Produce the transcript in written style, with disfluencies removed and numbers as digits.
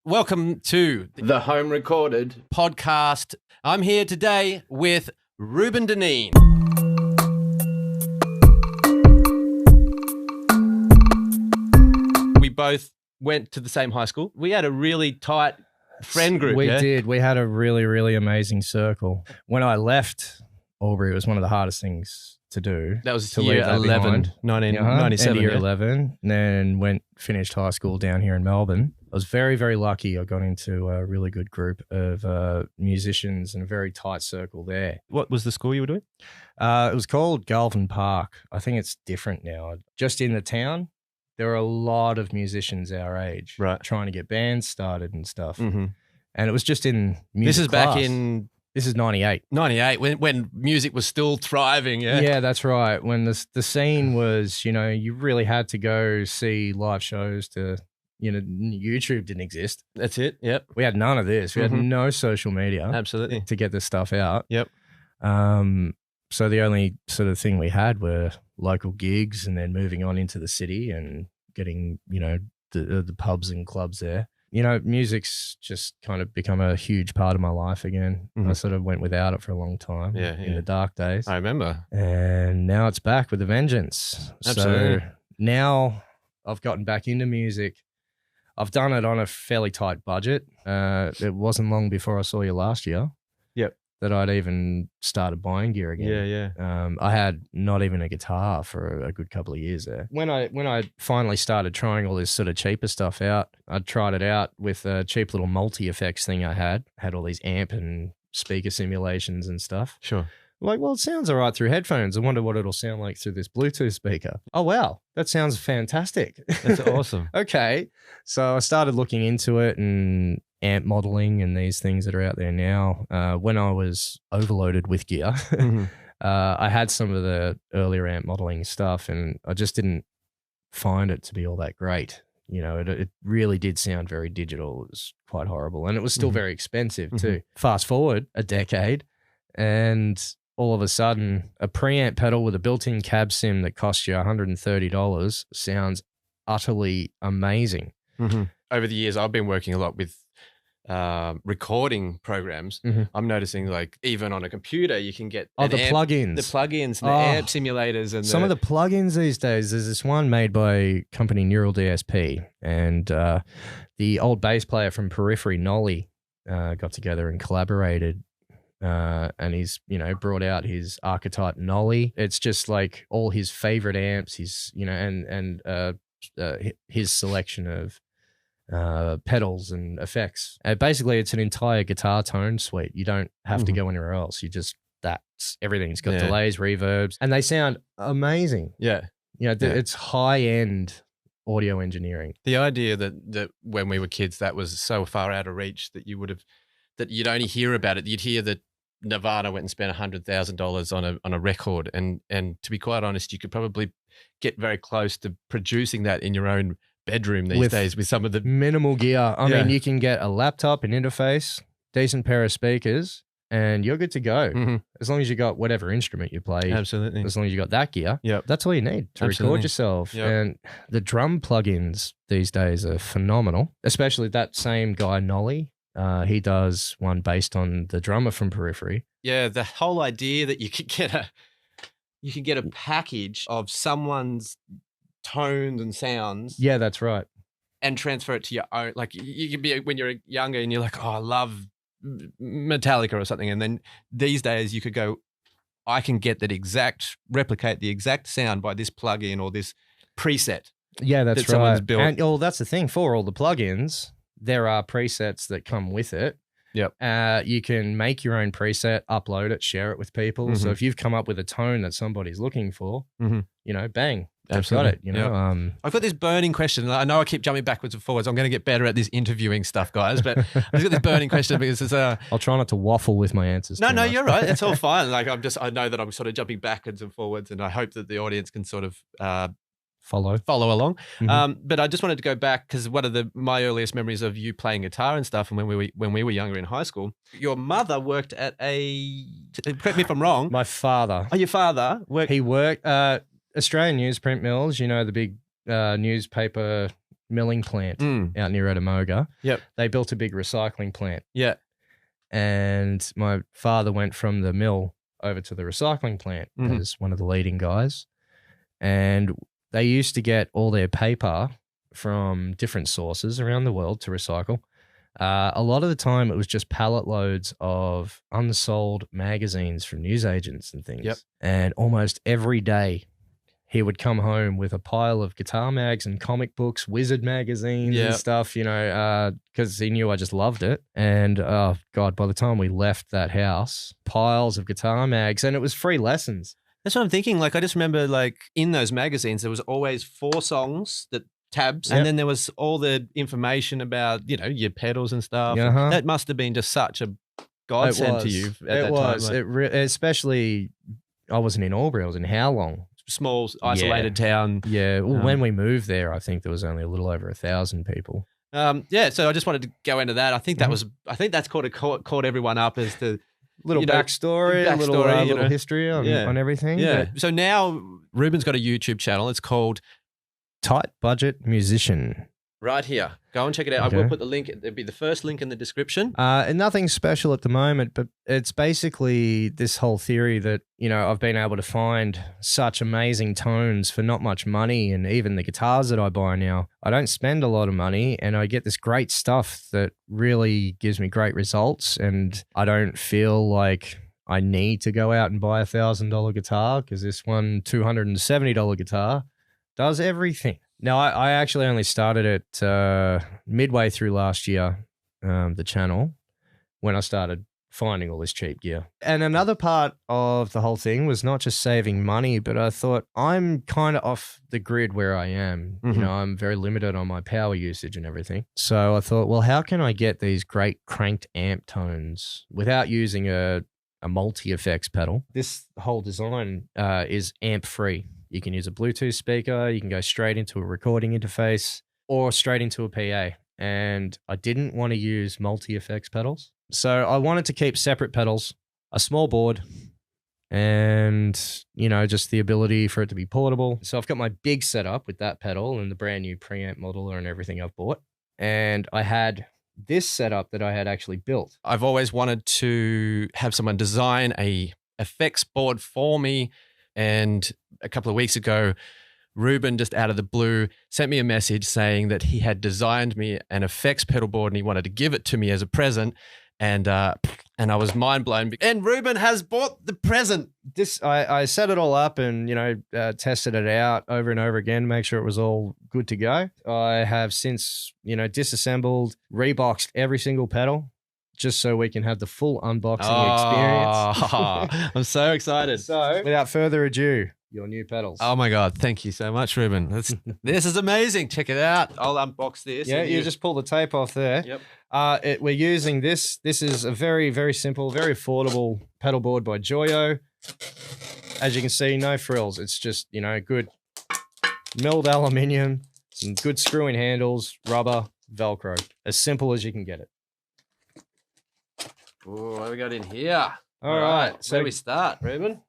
Welcome to the Home Recorded podcast. I'm here today with Ruben Deneen. We both went to the same high school. We had a really tight friend group. We did. We had a really, really amazing circle. When I left Albury, it was one of the hardest things to do. That was to year leave that 11, behind. 1997. Year 11, and then finished high school down here in Melbourne. I was very, very lucky. I got into a really good group of musicians and a very tight circle there. What was the school you were doing? It was called Galvin Park. I think it's different now. Just in the town, there are a lot of musicians our age trying to get bands started and stuff. Mm-hmm. And it was just in music This is class. back in... This is 98. 98, when music was still thriving, yeah? Yeah, that's right. When the scene was, you really had to go see live shows to, YouTube didn't exist. That's it, yep. We had none of this. We had no social media. Absolutely. To get this stuff out. Yep. So the only sort of thing we had were local gigs and then moving on into the city and getting, the pubs and clubs there. Music's just kind of become a huge part of my life again. I sort of went without it for a long time in the dark days. I remember. And now it's back with a vengeance. Absolutely. So now I've gotten back into music. I've done it on a fairly tight budget. It wasn't long before I saw you last year. Yep. That I'd even started buying gear again. Yeah. I had not even a guitar for a good couple of years there. When I finally started trying all this sort of cheaper stuff out, I tried it out with a cheap little multi-effects thing I had all these amp and speaker simulations and stuff. Sure. Like, well, it sounds all right through headphones. I wonder what it'll sound like through this Bluetooth speaker. Oh, wow. That sounds fantastic. That's awesome. Okay. So I started looking into it and amp modeling and these things that are out there now. When I was overloaded with gear, I had some of the earlier amp modeling stuff and I just didn't find it to be all that great. It really did sound very digital. It was quite horrible. And it was still very expensive too. Fast forward a decade and all of a sudden, a preamp pedal with a built-in cab sim that costs you $130 sounds utterly amazing. Over the years, I've been working a lot with recording programs. I'm noticing, like, even on a computer, you can get plugins. The plugins and the amp simulators. And some of the plugins these days, there's this one made by company Neural DSP, and the old bass player from Periphery, Nolly, got together and collaborated. And he's, brought out his archetype Nolly. It's just like all his favorite amps, his selection of pedals and effects. Basically, it's an entire guitar tone suite. You don't have to go anywhere else. Everything's got delays, reverbs, and they sound amazing. Yeah. It's high-end audio engineering. The idea that when we were kids, that was so far out of reach that you'd only hear about it. You'd hear that Nirvana went and spent $100,000 on a record, and to be quite honest, you could probably get very close to producing that in your own bedroom these days with some of the minimal gear. I mean, you can get a laptop, an interface, decent pair of speakers, and you're good to go. As long as you got whatever instrument you play. Absolutely. As long as you got that gear. Yep. That's all you need to record yourself. Yep. And the drum plugins these days are phenomenal, especially that same guy, Nolly. He does one based on the drummer from Periphery. Yeah, the whole idea that you could get a package of someone's tones and sounds. Yeah, that's right. And transfer it to your own. Like, you could be when you're younger and you're like, oh, I love Metallica or something, and then these days you could go, I can get replicate the exact sound by this plugin or this preset. Yeah, that's that someone's right. built. And that's the thing, for all the plugins, there are presets that come with it. Yep. You can make your own preset, upload it, share it with people. So if you've come up with a tone that somebody's looking for, bang, they've got it. I've got this burning question. I know I keep jumping backwards and forwards. I'm going to get better at this interviewing stuff, guys. But I've got this burning question because it's I'll try not to waffle with my answers. No, you're right. It's all fine. Like, I know that I'm sort of jumping backwards and forwards, and I hope that the audience can sort of follow along. But I just wanted to go back because one of my earliest memories of you playing guitar and stuff, and when we were younger in high school, your mother worked at correct me if I'm wrong. My father. Oh, your father worked. He worked Australian newsprint mills. The big newspaper milling plant out near Edamoga. Yep. They built a big recycling plant. Yeah. And my father went from the mill over to the recycling plant as one of the leading guys. And they used to get all their paper from different sources around the world to recycle. A lot of the time, it was just pallet loads of unsold magazines from newsagents and things. Yep. And almost every day, he would come home with a pile of guitar mags and comic books, wizard magazines and stuff, you know, because he knew I just loved it. And, oh, God, by the time we left that house, piles of guitar mags, and it was free lessons. That's what I'm thinking. Like, I just remember, like, in those magazines, there was always 4 songs that tabs, and then there was all the information about, you know, your pedals and stuff. And that must have been just such a godsend to you at that time. Like, especially, I wasn't in Albury, I was in Howlong. Small, isolated town. Yeah. Well, when we moved there, I think there was only a little over 1,000 people. Yeah. So I just wanted to go into that. I think that was, I think that's caught everyone up as the little backstory, a little history on everything. Yeah. So now Ruben's got a YouTube channel. It's called Tight Budget Musician. Right here. Go and check it out. Okay. I will put the link. It'll be the first link in the description. And nothing special at the moment, but it's basically this whole theory that, you know, I've been able to find such amazing tones for not much money. And even the guitars that I buy now, I don't spend a lot of money and I get this great stuff that really gives me great results. And I don't feel like I need to go out and buy $1,000 guitar because this one $270 guitar does everything. Now, I actually only started it midway through last year, the channel, when I started finding all this cheap gear. And another part of the whole thing was not just saving money, but I thought I'm kind of off the grid where I am. You know, I'm very limited on my power usage and everything. So I thought, well, how can I get these great cranked amp tones without using a multi-effects pedal? This whole design is amp free. You can use a Bluetooth speaker, you can go straight into a recording interface or straight into a PA. And I didn't want to use multi-effects pedals. So I wanted to keep separate pedals, a small board, and, you know, just the ability for it to be portable. So I've got my big setup with that pedal and the brand new preamp modeler and everything I've bought. And I had this setup that I had actually built. I've always wanted to have someone design a effects board for me. And a couple of weeks ago, Ruben, just out of the blue, sent me a message saying that he had designed me an effects pedal board and he wanted to give it to me as a present. And I was mind blown. And Ruben has bought the present. I set it all up and, you know, tested it out over and over again to make sure it was all good to go. I have since, you know, disassembled, reboxed every single pedal, just so we can have the full unboxing experience. I'm so excited. So, without further ado, your new pedals. Oh my God. Thank you so much, Ruben. This is amazing. Check it out. I'll unbox this. Yeah, you just pull the tape off there. Yep. We're using this. This is a very, very simple, very affordable pedal board by Joyo. As you can see, no frills. It's just, you know, good milled aluminium, some good screw-in handles, rubber, Velcro. As simple as you can get it. Oh, what have we got in here? All right. So where do we start, Ruben?